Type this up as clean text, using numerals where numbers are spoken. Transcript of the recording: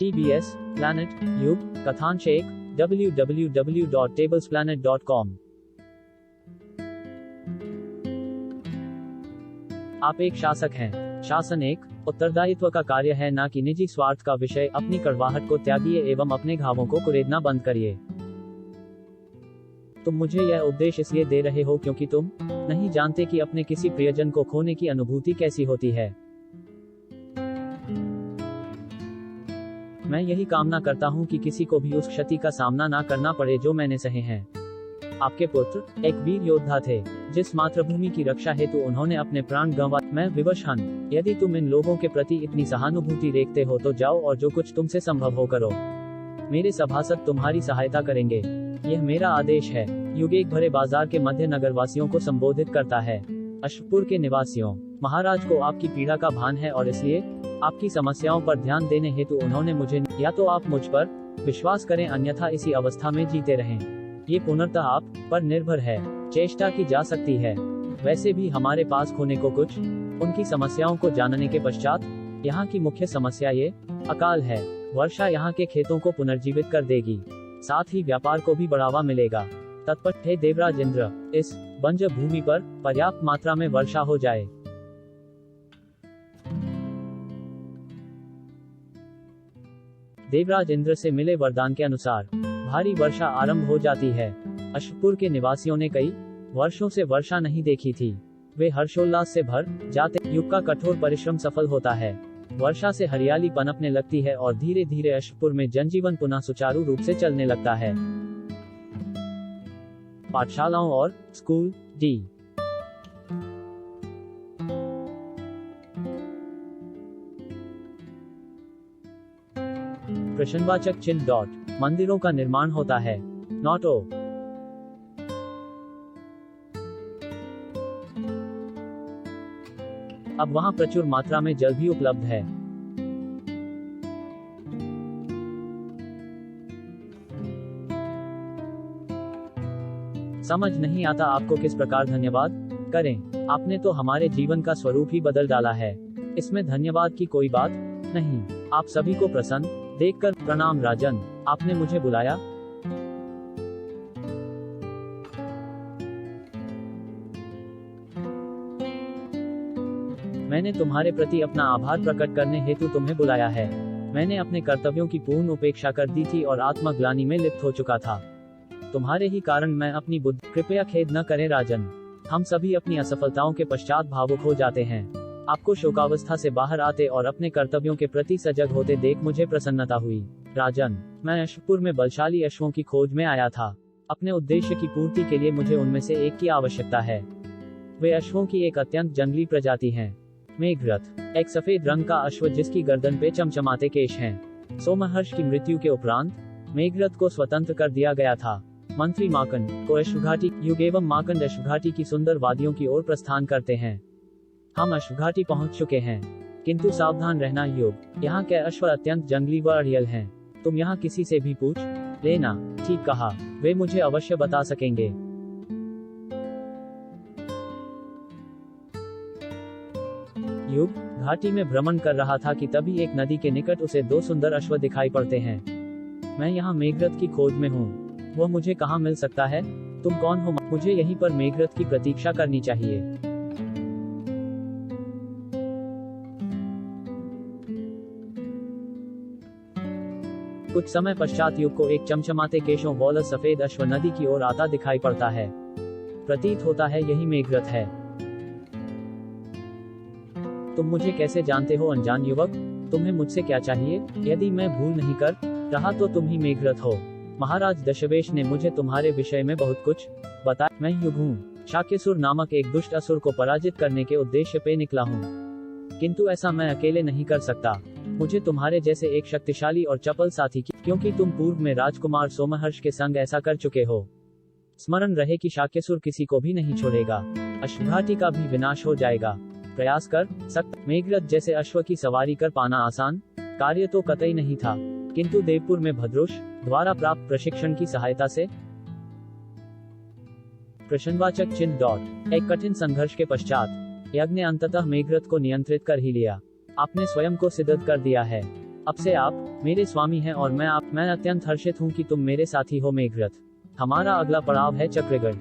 TBS, Planet, युग, कथांश 1, www.tablesplanet.com। आप एक शासक हैं। शासन एक उत्तरदायित्व का कार्य है, ना कि निजी स्वार्थ का विषय। अपनी कड़वाहट को त्यागिए एवं अपने घावों को कुरेदना बंद करिए। तुम मुझे यह उपदेश इसलिए दे रहे हो क्योंकि तुम नहीं जानते कि अपने किसी प्रियजन को खोने की अनुभूति कैसी होती है। मैं यही कामना करता हूं कि किसी को भी उस क्षति का सामना ना करना पड़े जो मैंने सहे हैं। आपके पुत्र एक वीर योद्धा थे, जिस मातृभूमि की रक्षा हेतु उन्होंने अपने प्राण गंवाए। मैं विवश हूं। यदि तुम इन लोगों के प्रति इतनी सहानुभूति देखते हो तो जाओ और जो कुछ तुमसे संभव हो करो। मेरे सभासद तुम्हारी सहायता करेंगे। यह मेरा आदेश है। युग एक भरे बाजार के मध्य नगरवासियों को संबोधित करता है। अश्वपुर के निवासियों, महाराज को आपकी पीड़ा का भान है और इसलिए आपकी समस्याओं पर ध्यान देने हेतु उन्होंने मुझे, या तो आप मुझ पर विश्वास करें अन्यथा इसी अवस्था में जीते रहें। ये पूर्णतः आप पर निर्भर है। चेष्टा की जा सकती है। वैसे भी हमारे पास खोने को कुछ। उनकी समस्याओं को जानने के पश्चात यहाँ की मुख्य समस्या ये अकाल है। वर्षा यहाँ के खेतों को पुनर्जीवित कर देगी, साथ ही व्यापार को भी बढ़ावा मिलेगा। तत्पर हे देवराज इंद्र, इस बंजर भूमि पर पर्याप्त मात्रा में वर्षा हो जाए। देवराज इंद्र से मिले वरदान के अनुसार भारी वर्षा आरंभ हो जाती है। अश्वपुर के निवासियों ने कई वर्षों से वर्षा नहीं देखी थी। वे हर्षोल्लास से भर जाते। युग का कठोर परिश्रम सफल होता है। वर्षा से हरियाली पनपने लगती है और धीरे धीरे अश्वपुर में जनजीवन पुनः सुचारू रूप से चलने लगता है। पाठशालाओं और स्कूल डी प्रश्नवाचक चिन्ह डॉट मंदिरों का निर्माण होता है। नॉट ओ। अब वहां प्रचुर मात्रा में जल भी उपलब्ध है। समझ नहीं आता आपको किस प्रकार धन्यवाद करें। आपने तो हमारे जीवन का स्वरूप ही बदल डाला है। इसमें धन्यवाद की कोई बात नहीं। आप सभी को प्रसन्न देखकर प्रणाम राजन, आपने मुझे बुलाया। मैंने तुम्हारे प्रति अपना आभार प्रकट करने हेतु तुम्हें बुलाया है। मैंने अपने कर्तव्यों की पूर्ण उपेक्षा कर दी थी और आत्मग्लानि में लिप्त हो चुका था। तुम्हारे ही कारण मैं अपनी बुद्धि, कृपया खेद न करें राजन। हम सभी अपनी असफलताओं के पश्चात भावुक हो जाते हैं। आपको शोकावस्था से बाहर आते और अपने कर्तव्यों के प्रति सजग होते देख मुझे प्रसन्नता हुई। राजन, मैं अश्वपुर में बलशाली अश्वों की खोज में आया था। अपने उद्देश्य की पूर्ति के लिए मुझे उनमें से एक की आवश्यकता है। वे अश्वों की एक अत्यंत जंगली प्रजाति हैं। मेघरथ, एक सफेद रंग का अश्व जिसकी गर्दन पे चमचमाते केश हैं। सोमहर्ष की मृत्यु के उपरांत मेघरथ को स्वतंत्र कर दिया गया था। मंत्री माकंड को अश्वघाटी युग एवं माकंड अश्वघाटी की सुंदर वादियों की ओर प्रस्थान करते हैं। हम अश्वघाटी पहुंच चुके हैं, किंतु सावधान रहना युग। यहाँ के अश्व अत्यंत जंगली व अड़ियल हैं। तुम यहाँ किसी से भी पूछ लेना। ठीक कहा, वे मुझे अवश्य बता सकेंगे। युग घाटी में भ्रमण कर रहा था कि तभी एक नदी के निकट उसे दो सुंदर अश्व दिखाई पड़ते हैं। मैं यहाँ मेघरथ की खोज में हूँ। वह मुझे कहाँ मिल सकता है? तुम कौन हो? मुझे यहीं पर मेघरथ की प्रतीक्षा करनी चाहिए। कुछ समय पश्चात युग को एक चमचमाते केशों वाला सफेद अश्व नदी की ओर आता दिखाई पड़ता है। प्रतीत होता है यही मेघरथ है। तुम मुझे कैसे जानते हो अनजान युवक? तुम्हें मुझसे क्या चाहिए? यदि मैं भूल नहीं कर रहा तो तुम ही मेघरथ हो। महाराज दशवेश ने मुझे तुम्हारे विषय में बहुत कुछ बताया। मैं युग हूँ। शाक्यसुर नामक एक दुष्ट असुर को पराजित करने के उद्देश्य पे निकला हूँ, किंतु ऐसा मैं अकेले नहीं कर सकता। मुझे तुम्हारे जैसे एक शक्तिशाली और चपल साथी की, क्योंकि तुम पूर्व में राजकुमार सोमहर्ष के संग ऐसा कर चुके हो। स्मरण रहे कि शाक्यसुर किसी को भी नहीं छोड़ेगा। अश्वघाटी का भी विनाश हो जाएगा। प्रयास कर सकता। मेघरथ जैसे अश्व की सवारी कर पाना आसान कार्य तो कतई नहीं था, किंतु देवपुर में भद्रुष द्वारा प्राप्त प्रशिक्षण की सहायता से। प्रश्नवाचक चिन्ह डॉट एक कठिन संघर्ष के पश्चात यज्ञ ने अंततः मेघरथ को नियंत्रित कर ही लिया। आपने स्वयं को सिद्ध कर दिया है। अब से आप मेरे स्वामी हैं और मैं अत्यंत हर्षित हूँ कि तुम मेरे साथी हो मेघरथ। हमारा अगला पड़ाव है चक्रगढ़।